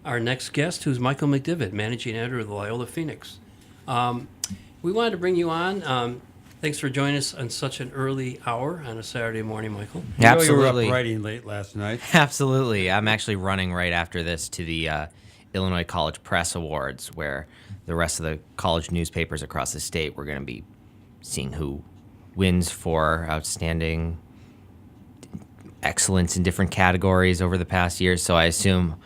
our next guest, who's Michael McDevitt, managing editor of the Loyola Phoenix. We wanted to bring you on. Thanks for joining us on such an early hour on a Saturday morning, Michael. Absolutely. You were up writing late last night. Absolutely. I'm actually running right after this to the Illinois College Press Awards, where the rest of the college newspapers across the state, we're going to be seeing who wins for outstanding excellence in different categories over the past year. So I assume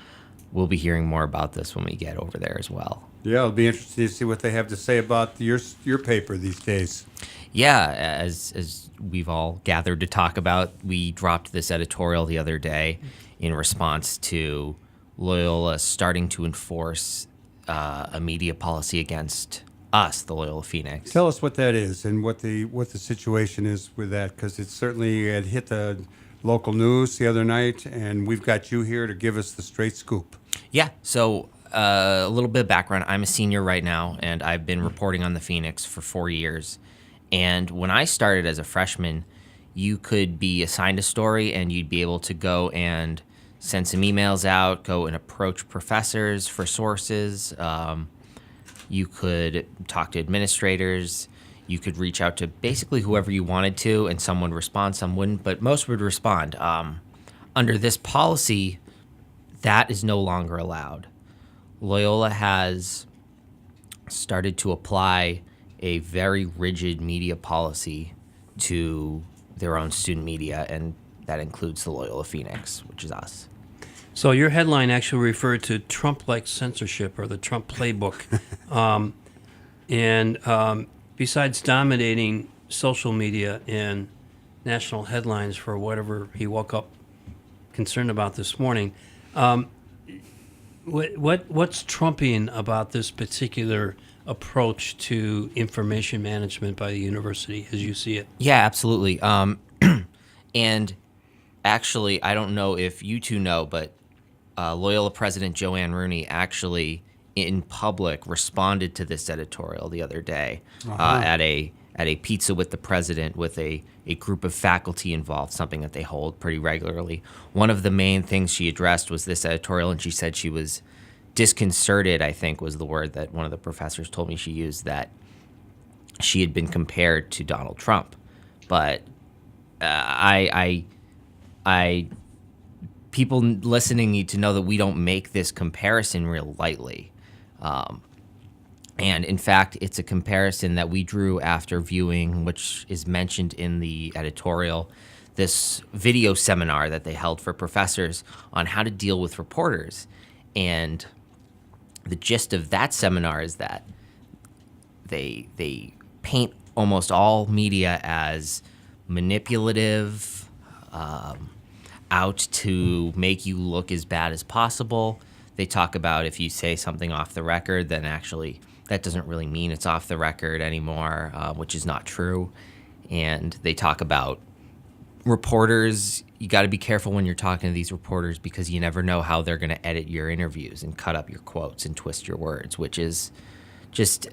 we'll be hearing more about this when we get over there as well. Yeah, it'll be interesting to see what they have to say about your paper these days. Yeah, as we've all gathered to talk about, we dropped this editorial the other day in response to Loyola starting to enforce a media policy against us, the Loyola Phoenix. Tell us what that is and what the situation is with that, because it certainly had hit the local news the other night, and we've got you here to give us the straight scoop. Yeah, so a little bit of background. I'm a senior right now, and I've been reporting on the Phoenix for 4 years. And when I started as a freshman, you could be assigned a story and you'd be able to go and send some emails out, go and approach professors for sources. You could talk to administrators. You could reach out to basically whoever you wanted to, and some would respond, some wouldn't, but most would respond. Under this policy, that is no longer allowed. Loyola has started to apply a very rigid media policy to their own student media, and that includes the Loyola Phoenix, which is us. So your headline actually referred to Trump-like censorship, or the Trump playbook. Besides dominating social media and national headlines for whatever he woke up concerned about this morning, what's Trumpian about this particular approach to information management by the university as you see it? Yeah, absolutely. And actually, I don't know if you two know, but Loyola President Joanne Rooney actually in public responded to this editorial the other day at a pizza with the president with a group of faculty involved, something that they hold pretty regularly. One of the main things she addressed was this editorial, and she said she was disconcerted, I think was the word that one of the professors told me she used, that she had been compared to Donald Trump. But people listening need to know that we don't make this comparison real lightly. And in fact, it's a comparison that we drew after viewing, which is mentioned in the editorial, this video seminar that they held for professors on how to deal with reporters. And the gist of that seminar is that they paint almost all media as manipulative, out to make you look as bad as possible. They talk about if you say something off the record, then actually that doesn't really mean it's off the record anymore, which is not true. And they talk about reporters. You got to be careful when you're talking to these reporters because you never know how they're going to edit your interviews and cut up your quotes and twist your words, which is just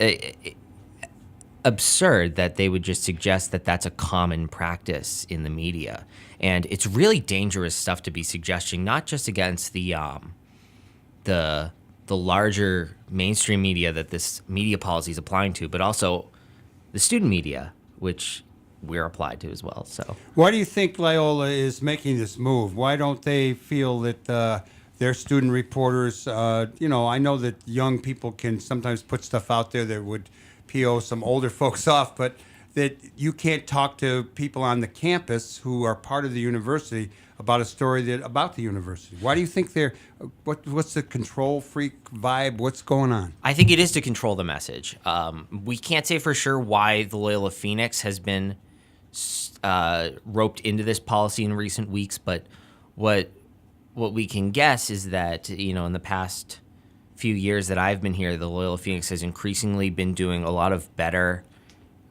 absurd that they would just suggest that that's a common practice in the media. And it's really dangerous stuff to be suggesting, not just against the larger mainstream media that this media policy is applying to, but also the student media, which we're applied to as well. So, why do you think Loyola is making this move? Why don't they feel that their student reporters, I know that young people can sometimes put stuff out there that would PO some older folks off, but that you can't talk to people on the campus who are part of the university about a story about the university? Why do you think they're, what's the control freak vibe? What's going on? I think it is to control the message. We can't say for sure why the Loyola Phoenix has been roped into this policy in recent weeks, but what we can guess is that, in the past few years that I've been here, the Loyola Phoenix has increasingly been doing a lot of better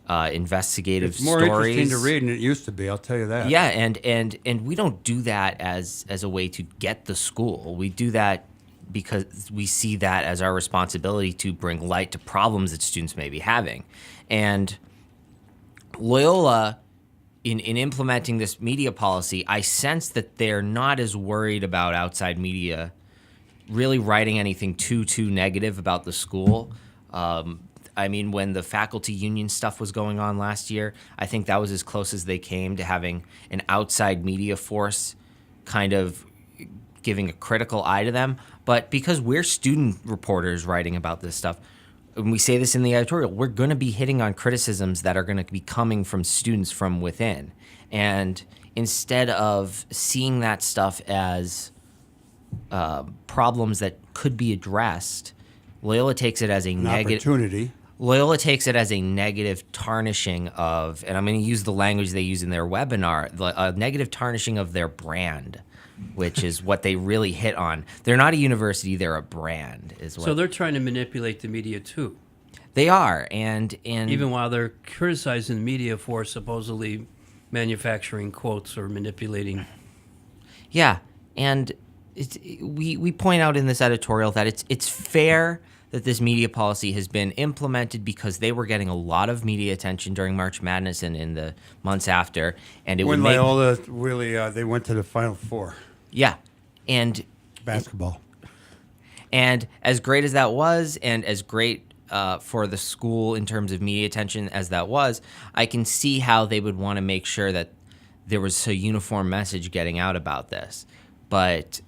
investigative stories. It's more interesting to read than it used to be, I'll tell you that. Yeah, and we don't do that as a way to get the school. We do that because we see that as our responsibility to bring light to problems that students may be having. And Loyola, in implementing this media policy, I sense that they're not as worried about outside media really writing anything too negative about the school. I mean, when the faculty union stuff was going on last year, I think that was as close as they came to having an outside media force kind of giving a critical eye to them. But because we're student reporters writing about this stuff, and we say this in the editorial, we're going to be hitting on criticisms that are going to be coming from students from within. And instead of seeing that stuff as problems that could be addressed, Loyola takes it as a negative opportunity. Loyola takes it as a negative tarnishing of, and I'm going to use the language they use in their webinar, a negative tarnishing of their brand, which is what they really hit on. They're not a university; they're a brand. So they're trying to manipulate the media too. They are, and even while they're criticizing the media for supposedly manufacturing quotes or manipulating. Yeah, and we point out in this editorial that it's fair that this media policy has been implemented because they were getting a lot of media attention during March Madness and in the months after, and it When would make Loyola really they went to the Final Four. Yeah, and Basketball. And as great as that was, and as great for the school in terms of media attention as that was, I can see how they would want to make sure that there was a uniform message getting out about this. But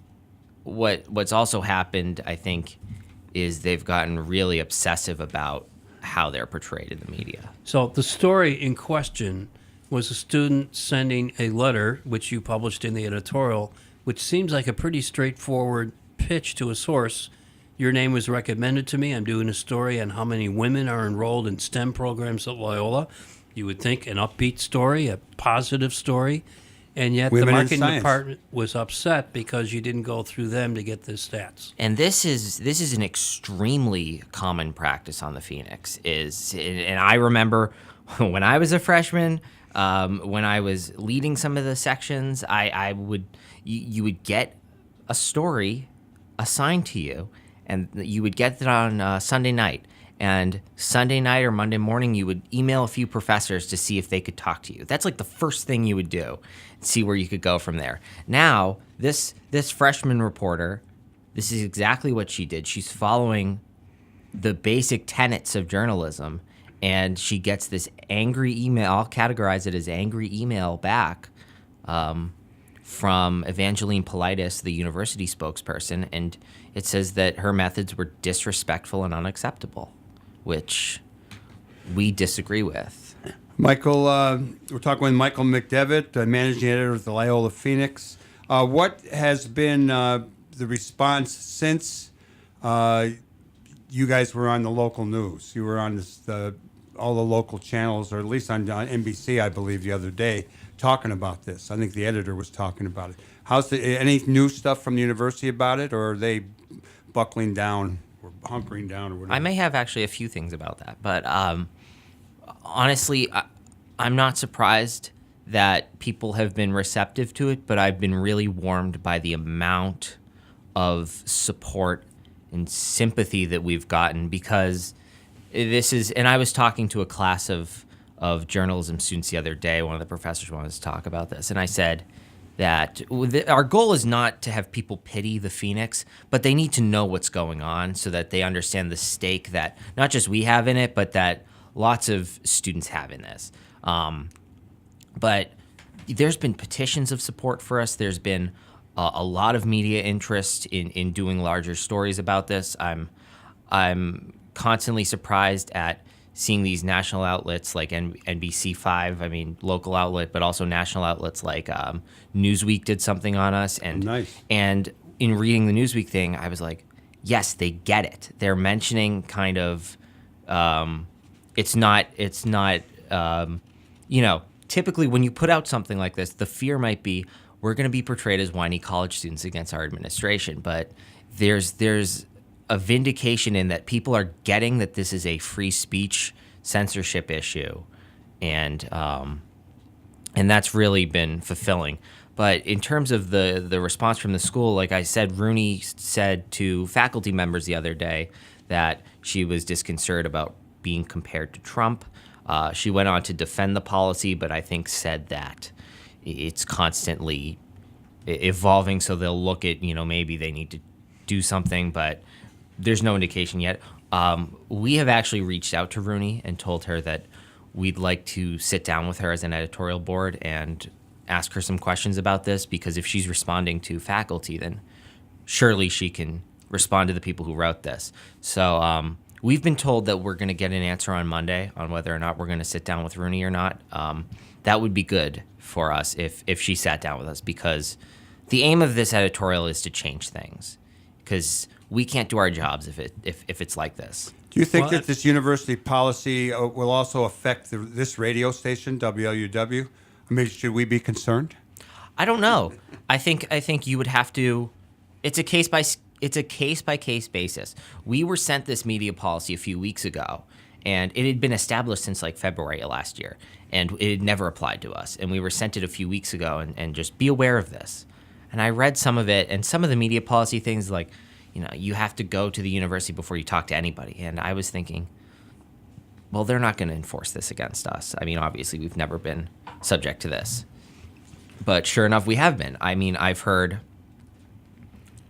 what's also happened, I think, is they've gotten really obsessive about how they're portrayed in the media. So the story in question was a student sending a letter, which you published in the editorial, which seems like a pretty straightforward pitch to a source. Your name was recommended to me. I'm doing a story on how many women are enrolled in STEM programs at Loyola. You would think an upbeat story, a positive story, and yet Women the in marketing science. department was upset because you didn't go through them to get the stats. And this is an extremely common practice on the Phoenix. And I remember when I was a freshman, when I was leading some of the sections, you would get a story assigned to you, and you would get it on Sunday night. And Sunday night or Monday morning, you would email a few professors to see if they could talk to you. That's like the first thing you would do, see where you could go from there. Now, this freshman reporter, this is exactly what she did. She's following the basic tenets of journalism, and she gets this angry email. I'll categorize it as angry email back from Evangeline Politis, the university spokesperson, and it says that her methods were disrespectful and unacceptable, which we disagree with. Michael, we're talking with Michael McDevitt, managing editor of the Loyola Phoenix. What has been the response since you guys were on the local news? You were on all the local channels, or at least on NBC, I believe, the other day, talking about this. I think the editor was talking about it. Any new stuff from the university about it, or are they buckling down or hunkering down or whatever? I may have actually a few things about that, but honestly, I'm not surprised that people have been receptive to it, but I've been really warmed by the amount of support and sympathy that we've gotten, because this is, and I was talking to a class of journalism students the other day. One of the professors wanted to talk about this, and I said that our goal is not to have people pity the Phoenix, but they need to know what's going on so that they understand the stake that not just we have in it, but that lots of students have in this. But there's been petitions of support for us. There's been a lot of media interest in doing larger stories about this. I'm constantly surprised at seeing these national outlets like NBC5, I mean, local outlet, but also national outlets like Newsweek did something on us. And Nice. And in reading the Newsweek thing, I was like, yes, they get it. They're mentioning kind of, it's not, typically when you put out something like this, the fear might be, we're going to be portrayed as whiny college students against our administration. But there's a vindication in that people are getting that this is a free speech censorship issue, and that's really been fulfilling. But in terms of the response from the school, like I said, Rooney said to faculty members the other day that she was disconcerted about being compared to Trump. She went on to defend the policy, but I think said that it's constantly evolving, so they'll look at, maybe they need to do something, but there's no indication yet. We have actually reached out to Rooney and told her that we'd like to sit down with her as an editorial board and ask her some questions about this, because if she's responding to faculty, then surely she can respond to the people who wrote this. So we've been told that we're going to get an answer on Monday on whether or not we're going to sit down with Rooney or not. That would be good for us if she sat down with us, because the aim of this editorial is to change things, because we can't do our jobs if it's like this. Do you think that this university policy will also affect this radio station, WLUW? I mean, should we be concerned? I don't know. I think you would have to. It's a case by case basis. We were sent this media policy a few weeks ago, and it had been established since like February of last year, and it had never applied to us. And we were sent it a few weeks ago, and just be aware of this. And I read some of it, and some of the media policy things like, you have to go to the university before you talk to anybody. And I was thinking, well, they're not going to enforce this against us. I mean, obviously, we've never been subject to this. But sure enough, we have been. I mean, I've heard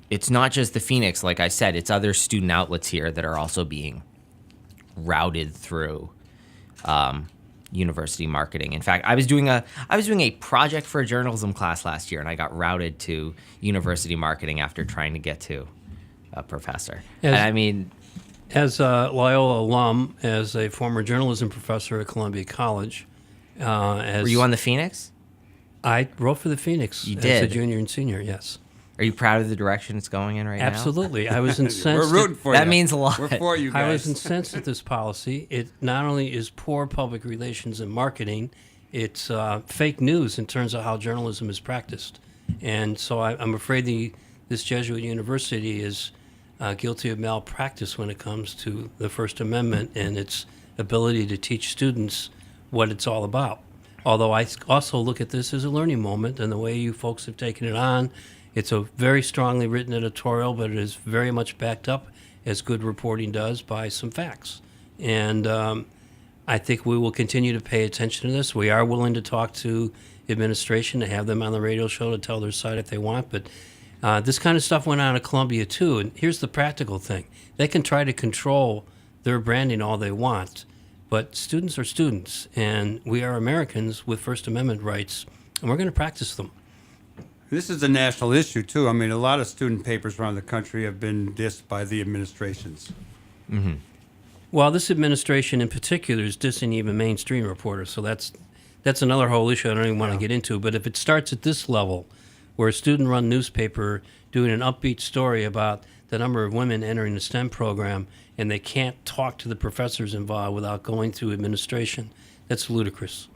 it's not just the Phoenix, like I said, it's other student outlets here that are also being routed through university marketing. In fact, I was doing a project for a journalism class last year, and I got routed to university marketing after trying to get to a professor. As a Loyola alum, as a former journalism professor at Columbia College, were you on the Phoenix? I wrote for the Phoenix You as did? a junior and senior, yes. Are you proud of the direction it's going in right now? Absolutely. I was incensed. We're rooting for you. That means a lot. We're for you guys. I was incensed at this policy. It not only is poor public relations and marketing, it's fake news in terms of how journalism is practiced. And so I'm afraid this Jesuit university is guilty of malpractice when it comes to the First Amendment and its ability to teach students what it's all about. Although I also look at this as a learning moment, and the way you folks have taken it on, it's a very strongly written editorial, but it is very much backed up, as good reporting does, by some facts. And I think we will continue to pay attention to this. We are willing to talk to administration, to have them on the radio show to tell their side if they want, but this kind of stuff went on at Columbia too, and here's the practical thing. They can try to control their branding all they want, but students are students, and we are Americans with First Amendment rights, and we're going to practice them. This is a national issue, too. I mean, a lot of student papers around the country have been dissed by the administrations. Mm-hmm. Well, this administration in particular is dissing even mainstream reporters, so that's another whole issue I don't even want to get into. But if it starts at this level, where a student-run newspaper doing an upbeat story about the number of women entering the STEM program, and they can't talk to the professors involved without going through administration, that's ludicrous.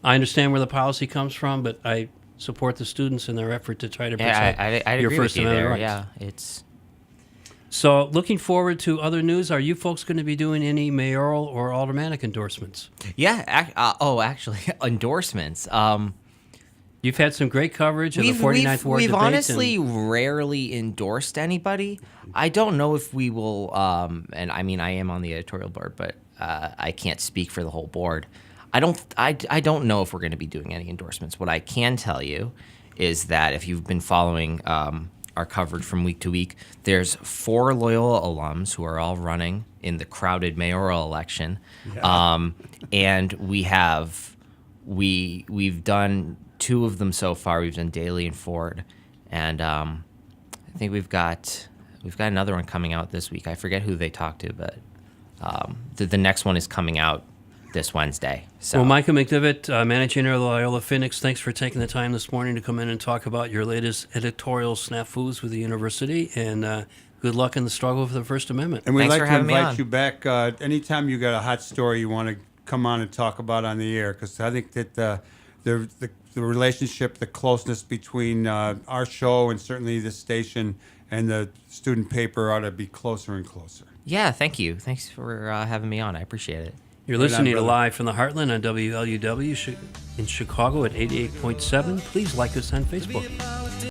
I understand where the policy comes from, but I support the students in their effort to try to protect I'd your agree First with you Amendment there. rights. Yeah, it's. So looking forward to other news. Are you folks going to be doing any mayoral or aldermanic endorsements? Yeah. Actually, endorsements. You've had some great coverage of the 49th Ward We've debate. honestly rarely endorsed anybody. I don't know if we will, and I mean, I am on the editorial board, but I can't speak for the whole board. I don't know if we're going to be doing any endorsements. What I can tell you is that if you've been following our coverage from week to week, there's 4 Loyola alums who are all running in the crowded mayoral election. Yeah. And we've done 2 of them so far. We've done Daly and Ford, and I think we've got another one coming out this week. I forget who they talked to, but the next one is coming out this Wednesday. So. Well, Micah McDevitt, managing editor of Loyola Phoenix, thanks for taking the time this morning to come in and talk about your latest editorial snafus with the university, and good luck in the struggle for the First Amendment. And we'd Thanks like for to having me invite on. you back anytime you got a hot story you want to come on and talk about on the air, because I think that the relationship, the closeness between our show and certainly this station and the student paper ought to be closer and closer. Yeah, thank you. Thanks for having me on. I appreciate it. You're listening to Live from the Heartland on WLUW in Chicago at 88.7. Please like us on Facebook.